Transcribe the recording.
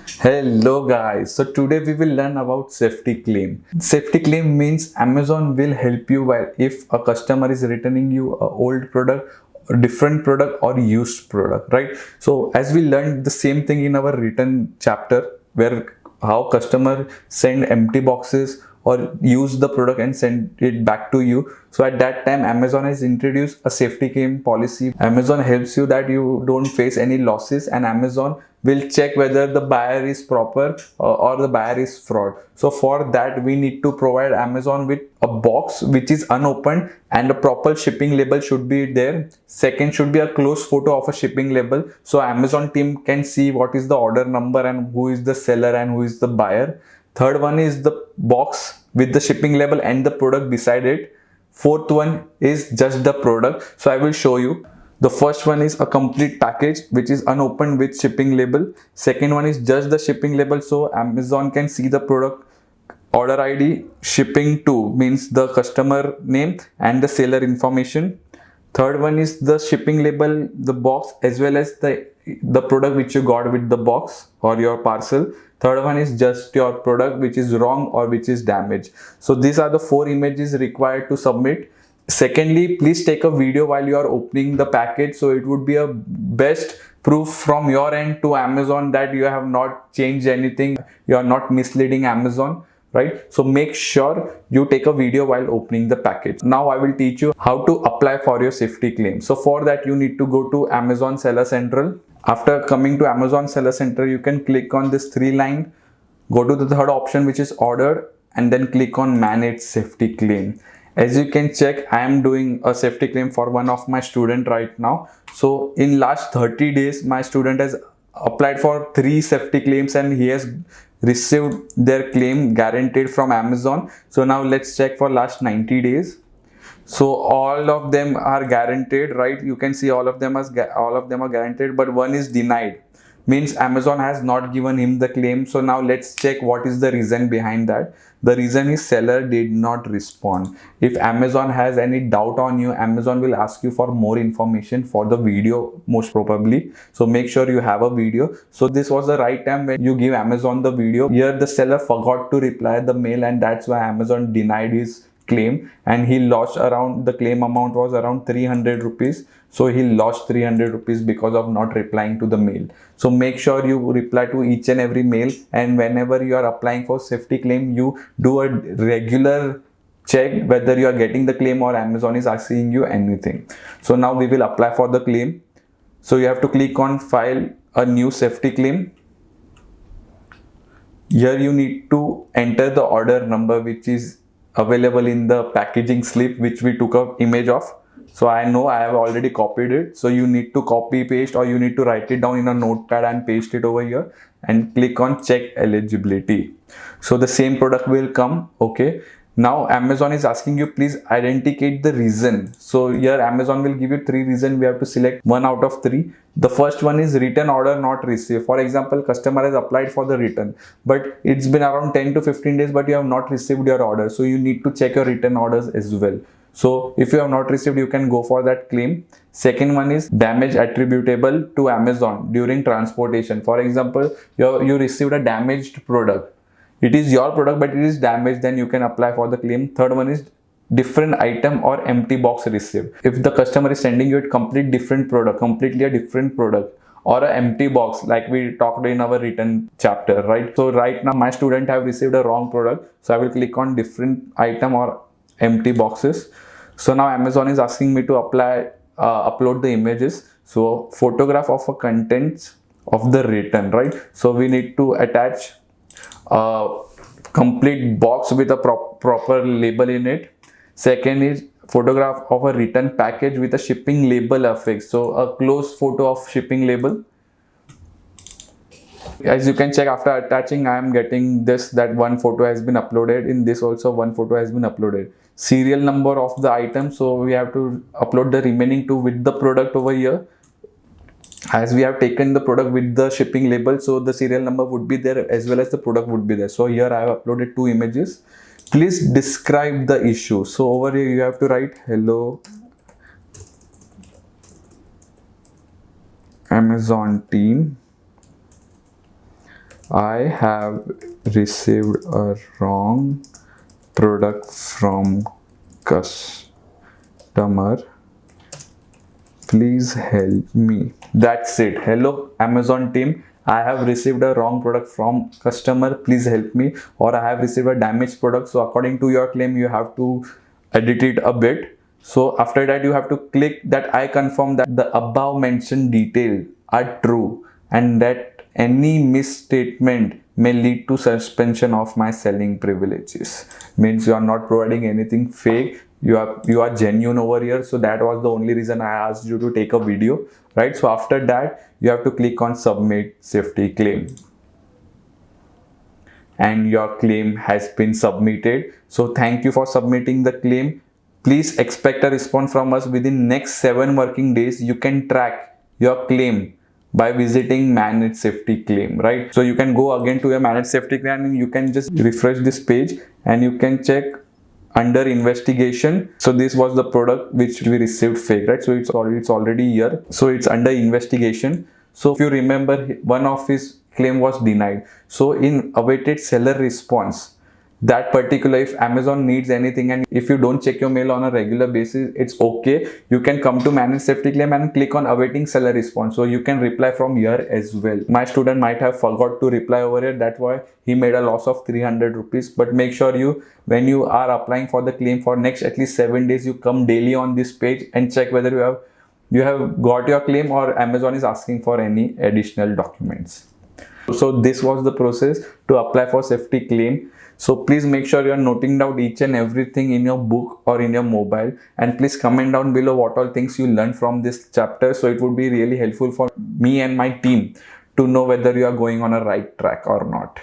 Hello guys, so today we will learn about safety claim. Safety claim means Amazon will help you while if a customer is returning you a old product, a different product or used product, right? So as we learned the same thing in our return chapter where how customer send empty boxes or use the product and send it back to you. So at that time Amazon has introduced a safety claim policy. Amazon helps you that you don't face any losses, and Amazon will check whether the buyer is proper or the buyer is fraud. So for that we need to provide Amazon with a box which is unopened and a proper shipping label should be there. Second should be a close photo of a shipping label so Amazon team can see what is the order number and who is the seller and who is the buyer. Third one is the box with the shipping label and the product beside it. Fourth one is just the product. So I will show you. The first one is a complete package which is unopened with shipping label. Second one is just the shipping label so Amazon can see the product order ID. Shipping to means the customer name and the seller information. Third one is the shipping label, the box as well as the product which you got with the box or your parcel. Third one is just your product which is wrong or which is damaged. So these are the four images required to submit. Secondly, please take a video while you are opening the package, so it would be a best proof from your end to Amazon that you have not changed anything, you are not misleading Amazon, right? So make sure you take a video while opening the package. Now I will teach you how to apply for your safety claim. So for that you need to go to Amazon Seller Central. After coming to Amazon Seller Central, you can click on this three line, go to the third option which is ordered, and then click on manage safety claim. As you can check, I am doing a safety claim for one of my student right now. So in last 30 days, my student has applied for 3 safety claims and he has received their claim guaranteed from Amazon. So now let's check for last 90 days. So all of them are guaranteed, right? You can see all of them are guaranteed, but one is denied. Means Amazon has not given him the claim. So now let's check what is the reason behind that. The reason is seller did not respond. If Amazon has any doubt on you, Amazon will ask you for more information for the video most probably. So make sure you have a video. So this was the right time when you give Amazon the video. Here the seller forgot to reply the mail and that's why Amazon denied his claim and he lost around, the claim amount was around 300 rupees. So he lost 300 rupees because of not replying to the mail. So make sure you reply to each and every mail, and whenever you are applying for safety claim, you do a regular check whether you are getting the claim or Amazon is asking you anything. So now we will apply for the claim. So you have to click on file a new safety claim. Here you need to enter the order number which is available in the packaging slip which we took an image of. So I know I have already copied it. So you need to copy paste or you need to write it down in a notepad and paste it over here and click on check eligibility. So the same product will come. Okay. Now Amazon is asking you please identify the reason. So here Amazon will give you 3 reasons. We have to select 1 out of 3. The first one is return order not received. For example, customer has applied for the return, but it's been around 10 to 15 days, but you have not received your order. So you need to check your return orders as well. So if you have not received, you can go for that claim. Second one is damage attributable to Amazon during transportation. For example, you received a damaged product. It is your product, but it is damaged, then you can apply for the claim. Third one is different item or empty box received. If the customer is sending you a completely different product or an empty box like we talked in our return chapter, right? So right now my student have received a wrong product. So I will click on different item or empty boxes. So now Amazon is asking me to upload the images. So photograph of a contents of the return, right? So we need to attach a complete box with a proper label in it. Second is photograph of a return package with a shipping label affixed. So a close photo of shipping label. As you can check, after attaching, I am getting this, that one photo has been uploaded. In this also one photo has been uploaded. Serial number of the item. So we have to upload the remaining 2 with the product over here. As we have taken the product with the shipping label, so the serial number would be there as well as the product would be there. So here I have uploaded 2 images. Please describe the issue. So over here you have to write hello Amazon team. I have received a wrong product from customer. Please help me. That's it. Hello, Amazon team. I have received a wrong product from customer. Please help me. Or I have received a damaged product. So according to your claim, you have to edit it a bit. So after that, you have to click that I confirm that the above mentioned details are true and that any misstatement may lead to suspension of my selling privileges. Means you are not providing anything fake, you are genuine over here. So that was the only reason I asked you to take a video, right? So after that, you have to click on submit safety claim, and your claim has been submitted. So thank you for submitting the claim. Please expect a response from us within next 7 working days. You can track your claim by visiting manage safety claim, right? So you can go again to your manage safety claim and you can just refresh this page and you can check under investigation. So this was the product which we received fake, right? So it's already here, so it's under investigation. So if you remember, one of his claim was denied. So in awaited seller response, that particular, if Amazon needs anything and if you don't check your mail on a regular basis, it's okay. You can come to manage safety claim and click on awaiting seller response. So you can reply from here as well. My student might have forgot to reply over here, that's why he made a loss of 300 rupees. But make sure you, when you are applying for the claim for next at least 7 days, you come daily on this page and check whether you have got your claim or Amazon is asking for any additional documents. So this was the process to apply for safety claim. So please make sure you are noting down each and everything in your book or in your mobile, and please comment down below what all things you learned from this chapter. So it would be really helpful for me and my team to know whether you are going on a right track or not.